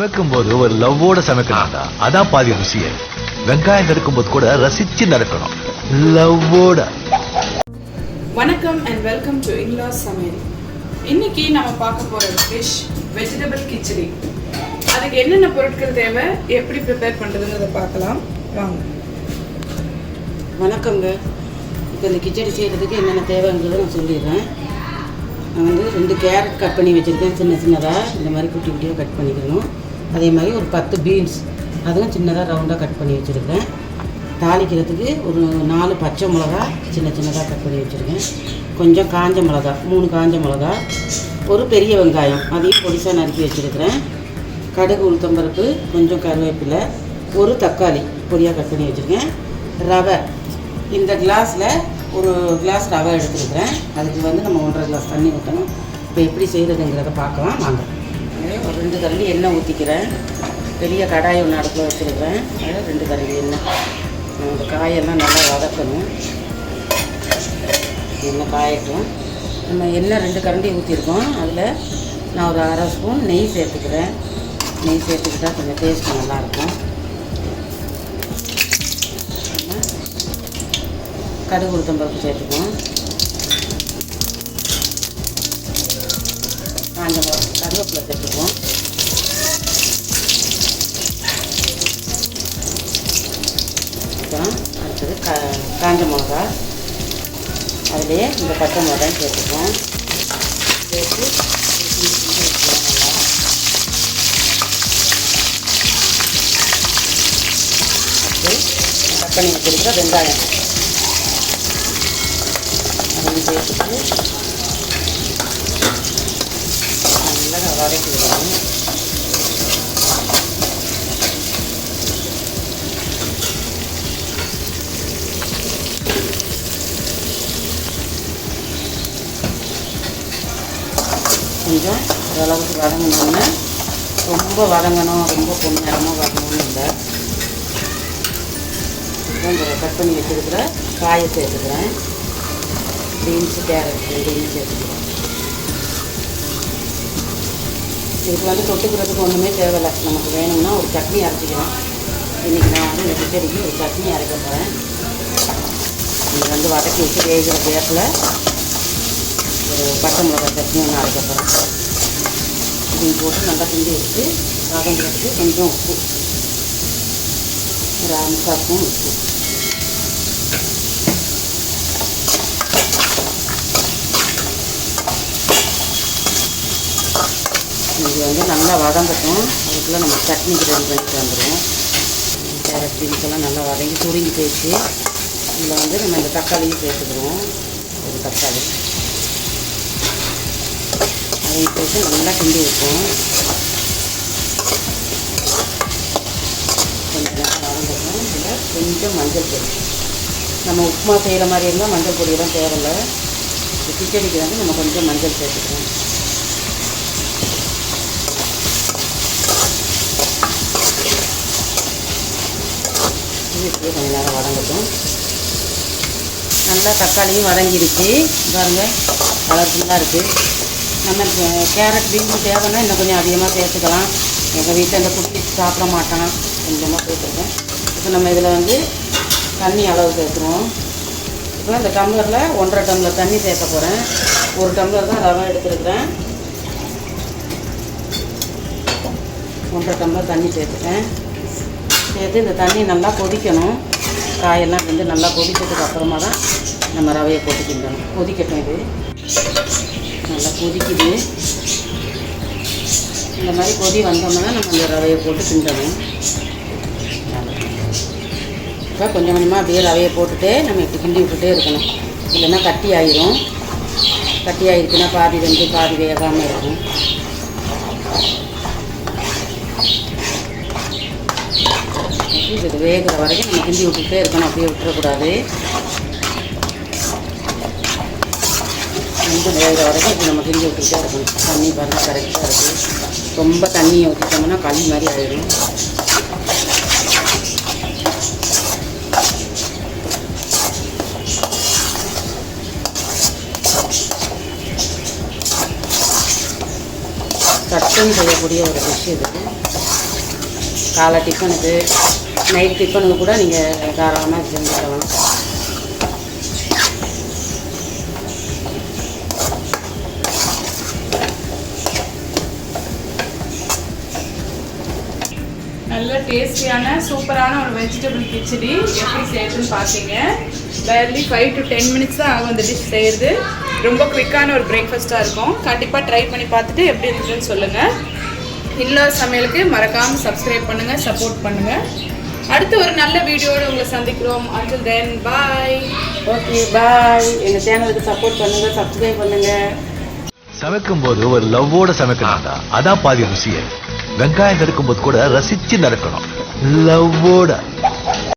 சமைக்கும் போது ஒரு லவ்வோட சமைக்கணும்டா. அதான் பாதி ருசியே. வெங்காயம் நறுக்கும் போது கூட ரசிச்சு நடக்கணும், லவ்வோட. வணக்கம் அண்ட் வெல்கம் டு இன்லாஸ் சமையல். இன்னைக்கு நம்ம பார்க்க போற டிஷ் வெஜிடபிள் கிச்சடி. அதுக்கு என்னென்ன பொருட்கள் தேவை, எப்படி ப்ரிப்பேர் பண்ணுறதுங்கிறத பார்க்கலாம் வாங்க. வணக்கங்க. இப்போ இந்த கிச்சடி செய்கிறதுக்கு என்னென்ன தேவைங்கிறத நான் சொல்லிடுறேன். நான் வந்து 2 கேரட் கட் பண்ணி வச்சுருக்கேன், சின்ன சின்னதாக இந்த மாதிரி குட்டி குட்டியாக கட் பண்ணிக்கணும். அதே மாதிரி ஒரு 10 பீன்ஸ், அதுவும் சின்னதாக ரவுண்டாக கட் பண்ணி வச்சுருக்கேன். தாளிக்கிறதுக்கு ஒரு 4 பச்சை மிளகா சின்ன சின்னதாக கட் பண்ணி வச்சுருக்கேன். கொஞ்சம் காஞ்ச மிளகா, 3 காஞ்ச மிளகா, ஒரு பெரிய வெங்காயம் அதையும் பொடிசாக நறுக்கி வச்சுருக்கிறேன். கடுகு, உளுத்தம்பருப்பு, கொஞ்சம் கருவேப்பிலை, ஒரு தக்காளி பொடியாக கட் பண்ணி வச்சுருக்கேன். ரவை, இந்த கிளாஸில் ஒரு கிளாஸ் ரவை எடுத்துருக்கிறேன். அதுக்கு வந்து நம்ம 1.5 கிளாஸ் தண்ணி ஊற்றணும். இப்போ எப்படி செய்கிறதுங்கிறத பார்க்கலாம் வாங்க. ஒரு 2 கரண்டி எண்ணெய் ஊற்றிக்கிறேன். பெரிய கடாயை ஒன்று அடுப்பில் வச்சுருக்கிறேன். அதில் 2 கரண்டி எண்ணெய். இந்த காயெல்லாம் நல்லா வதக்கணும். எண்ணெய் காயட்டும். நம்ம எண்ணெய் 2 கரண்டி ஊற்றிருக்கோம். அதில் நான் ஒரு 1/2 ஸ்பூன் நெய் சேர்த்துக்கிறேன். நெய் சேர்த்துக்கிட்டால் கொஞ்சம் டேஸ்ட் நல்லாயிருக்கும். கடுகு, உளுத்தம்பருப்பு சேர்த்துக்குவோம். காஞ்ச மிளகா, கருவேப்பிலை சேர்த்துக்குவோம். அப்புறம் அடுத்தது காஞ்ச மிளகா, அதிலே இந்த பச்சை மிளகாயும் சேர்த்துக்குவோம். சேர்த்து கட் பண்ணி வச்சுருக்கிற வெங்காயம் அதையும் சேர்த்துட்டு நல்லா வதக்கி விடணும். கொஞ்சம் ஓரளவுக்கு வதங்கணும்னு, ரொம்ப வதங்கணும், ரொம்ப பொன்னிறமாக வரணும்னு இல்லை. கொஞ்சம் கட் பண்ணி வச்சுருக்கிற காயை சேர்த்துக்கிறேன். பீன்ஸு, கேரட் ரெண்டையும் சேர்த்துக்கிறேன். இதுக்கு வந்து தொட்டுக்கிறதுக்கு ஒன்றுமே தேவையில்லை. நமக்கு வேணும்னா ஒரு சட்னி அரைச்சிக்கலாம். இன்றைக்கி நான் வந்து இந்த கிச்சடிக்கு ஒரு சட்னி அரைக்க போகிறேன். இங்கே வந்து வதக்கி வச்சு வேகிற கேப்பில் ஒரு பச்சை மிளகா சட்னி ஒன்று அரைக்க போகிறேன். இப்படி போட்டு நல்லா கிண்டி வச்சு வதங்கிறதுக்கு கொஞ்சம் உப்பு, ஒரு 1/4 ஸ்பூன் உப்பு. இது வந்து நல்லா வதங்கட்டும். அதுக்குள்ளே நம்ம சட்னிக்கு ரெடி பண்ணிட்டு வந்துடுவோம். கேரட் பீன்ஸெல்லாம் நல்லா வதங்கி சுருங்கி போயிடுச்சு. இதில் வந்து நம்ம இந்த தக்காளியும் சேர்த்துக்கிறோம். ஒரு தக்காளி அதையும் போட்டு நல்லா கிண்டி வைப்போம். கொஞ்சம் நேரம் வதங்கட்டும். இதில் கொஞ்சம் மஞ்சள் பொடி, நம்ம உப்புமா செய்கிற மாதிரி இருந்தால் மஞ்சள் பொடியெல்லாம் தேவையில்லை. கிச்சடிக்கு வந்து நம்ம கொஞ்சம் மஞ்சள் சேர்த்துக்கிறோம். கொஞ்சம் நேரம் வதங்கட்டும். நல்லா தக்காளியும் வதங்கிடுச்சு பாருங்கள், கலர்ஃபுல்லாக இருக்குது. நம்ம கேரட் பீன்ஸ் தேவைன்னா இன்னும் கொஞ்சம் அதிகமாக சேர்த்துக்கலாம். எங்கள் வீட்டில் இந்த குட்டி சாப்பிட மாட்டான், கொஞ்சமாக சேர்த்துருக்கேன். இப்போ நம்ம இதில் வந்து தண்ணி அளவு சேர்த்துருவோம். இப்போ இந்த டம்ளரில் 1.5 டம்ளர் தண்ணி சேர்க்க போகிறேன். 1 டம்ளர் தான் ரவை எடுத்துருக்கிறேன். 1.5 டம்ளர் தண்ணி சேர்த்துட்டேன். சேர்த்து இந்த தண்ணி நல்லா கொதிக்கணும். காயெல்லாம் வந்து நல்லா கொதிக்கிறதுக்கு அப்புறமா தான் நம்ம ரவையை போட்டு கிண்டணும். கொதிக்கட்டும். இது நல்லா கொதிக்குது. இந்த மாதிரி கொதி வந்தோம்னா தான் நம்ம இந்த ரவையை போட்டு கிண்டணும். இப்போ கொஞ்சம் கொஞ்சமாக அப்படியே ரவையை போட்டுகிட்டே நம்ம இப்படி கிண்டி விட்டுட்டே இருக்கணும். இல்லைன்னா கட்டி ஆயிரும். கட்டி ஆகிடுச்சுன்னா பாதி வெந்து பாதி வேகாமல் இருக்கும். இது வேகிற வரைக்கும் நம்ம கிண்டி விட்டுக்கிட்டே இருக்கணும். அப்படியே விட்டுறக்கூடாது. கொஞ்சம் வேகிற வரைக்கும் இப்படி நம்ம கிண்டி விட்டுக்கிட்டே இருக்கணும். தண்ணி பாருங்கள் கரெக்டாக இருக்குது. ரொம்ப தண்ணியை ஊற்றிட்டோம்னா களி மாதிரி ஆகிடும். சட்டுன்னு செய்யக்கூடிய ஒரு டிஷ் இது. காலை டிஃபனுக்கு, நைட் டிஃபனுக்கு கூட நீங்கள் தாராளமாக செஞ்சுக்கலாம். நல்ல டேஸ்டியான சூப்பரான ஒரு வெஜிடபிள் கிச்சடி எப்படி செய்யறதுன்னு பார்த்தீங்க. பேர்லி 5 to 10 minutes தான் ஆகும் அந்த டிஷ் செய்கிறது. ரொம்ப குவிக்கான ஒரு பிரேக்ஃபாஸ்ட்டாக இருக்கும். கண்டிப்பாக ட்ரை பண்ணி பார்த்துட்டு எப்படி இருந்துச்சுன்னு சொல்லுங்கள். இன்லாஸ் சமையலுக்கு மறக்காமல் சப்ஸ்கிரைப் பண்ணுங்கள், சப்போர்ட் பண்ணுங்கள். அடுத்து ஒரு நல்ல வீடியோடு உங்களை சந்திக்கிறோம். until then bye. ஓகே, பாய். எங்கள் சேனலுக்கு சப்போர்ட் பண்ணுங்கள், சப்ஸ்கிரைப் பண்ணுங்கள். சமைக்கும் போது ஒரு லவ்வோட சமைக்கணும்டா, அதான் பாதி ருசியே. வெங்காயம் நறுக்கும் போது கூட ரசிச்சு நறுக்கணும், லவ்வோட.